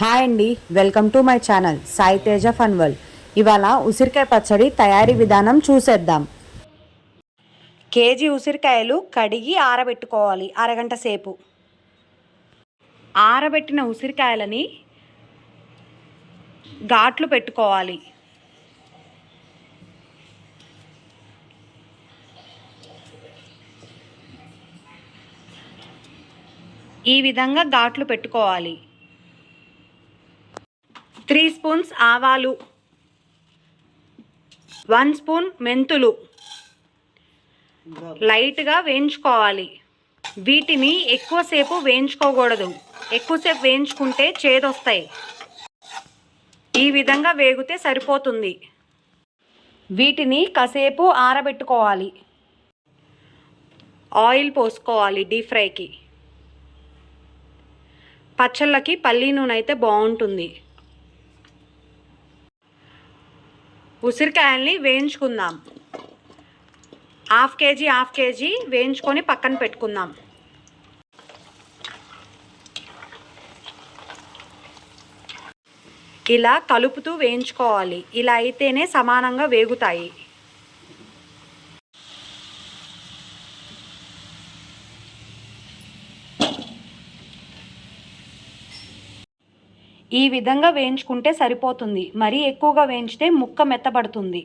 Hi అండి, welcome to my channel Sai Teja ఫన్వల్. ఇవాళ ఉసిరికాయ పచ్చడి తయారీ విధానం చూసేద్దాం. కేజీ ఉసిరికాయలు కడిగి ఆరబెట్టుకోవాలి అరగంట సేపు. ఆరబెట్టిన ఉసిరికాయలని ఘాట్లు పెట్టుకోవాలి. ఈ విధంగా ఘాట్లు పెట్టుకోవాలి. 3 స్పూన్స్ ఆవాలు, 1 స్పూన్ మెంతులు లైట్గా వేయించుకోవాలి. వీటిని ఎక్కువసేపు వేయించుకోకూడదు, ఎక్కువసేపు వేయించుకుంటే చేదొస్తాయి. ఈ విధంగా వేగితే సరిపోతుంది. వీటిని కాసేపు ఆరబెట్టుకోవాలి. ఆయిల్ పోసుకోవాలి డీప్ ఫ్రైకి. పచ్చళ్ళకి పల్లి నూనె అయితే బాగుంటుంది. ఉసిరికాయల్ని వేయించుకుందాం. హాఫ్ కేజీ వేయించుకొని పక్కన పెట్టుకుందాం. ఇలా కలుపుతూ వేయించుకోవాలి. ఇలా అయితేనే సమానంగా వేగుతాయి. ఈ విధంగా వేయించుకుంటే సరిపోతుంది. మరీ ఎక్కువగా వేయించితే ముక్క మెత్తబడుతుంది.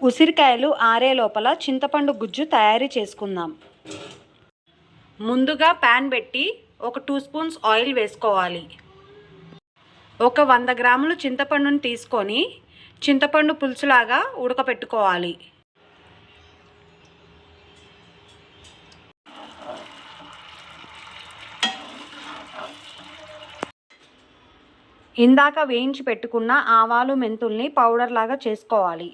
ఉసిరికాయలు ఆరే లోపల చింతపండు గుజ్జు తయారు చేసుకుందాం. ముందుగా ప్యాన్ పెట్టి ఒక 2 స్పూన్స్ ఆయిల్ వేసుకోవాలి. ఒక 100 గ్రాములు చింతపండుని తీసుకొని చింతపండు పులుసులాగా ఉడకపెట్టుకోవాలి. ఇందాక వేయించి పెట్టుకున్న ఆవాలు మెంతుల్ని పౌడర్ లాగా చేసుకోవాలి.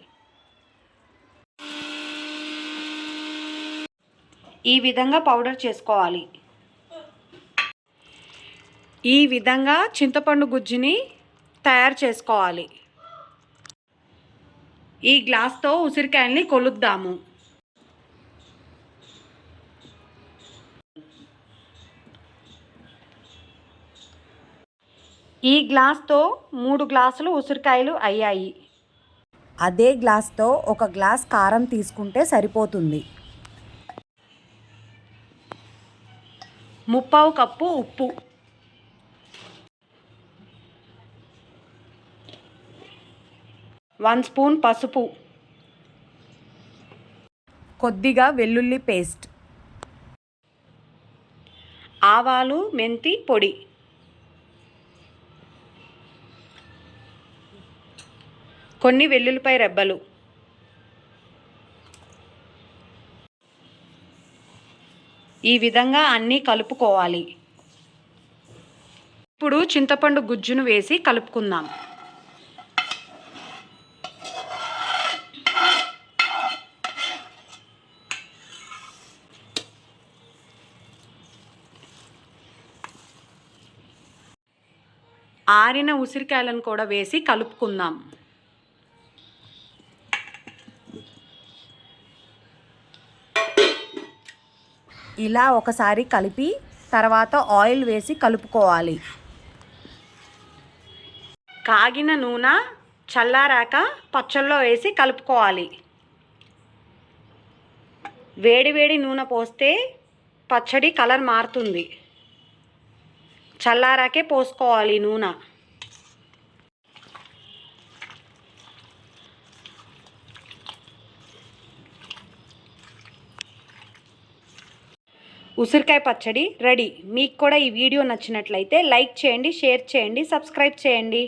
ఈ విధంగా పౌడర్ చేసుకోవాలి. ఈ విధంగా చింతపండు గుజ్జుని తయారు చేసుకోవాలి. ఈ గ్లాస్తో ఉసిరికాయల్ని కొలుద్దాము. ఈ గ్లాస్తో 3 గ్లాసులు ఉసిరికాయలు అయ్యాయి. అదే గ్లాస్తో 1 గ్లాస్ కారం తీసుకుంటే సరిపోతుంది. 1/2 కప్పు ఉప్పు, 1 స్పూన్ పసుపు, కొద్దిగా వెల్లుల్లి పేస్ట్, ఆవాలు మెంతి పొడి, కొన్ని వెల్లుల్లిపాయ రెబ్బలు. ఈ విధంగా అన్నీ కలుపుకోవాలి. ఇప్పుడు చింతపండు గుజ్జును వేసి కలుపుకుందాం. ఆరిన ఉసిరికాయలను కూడా వేసి కలుపుకుందాం. ఇలా ఒకసారి కలిపి తర్వాత ఆయిల్ వేసి కలుపుకోవాలి. కాగిన నూనె చల్లారాక పచ్చళ్ళలో వేసి కలుపుకోవాలి. వేడి నూనె పోస్తే పచ్చడి కలర్ మారుతుంది. చల్లారాకే పోసుకోవాలి నూనె. ఉసిరికాయ పచ్చడి రెడీ. మీకు కూడా ఈ వీడియో నచ్చినట్లయితే లైక్ చేయండి, షేర్ చేయండి, సబ్స్క్రైబ్ చేయండి.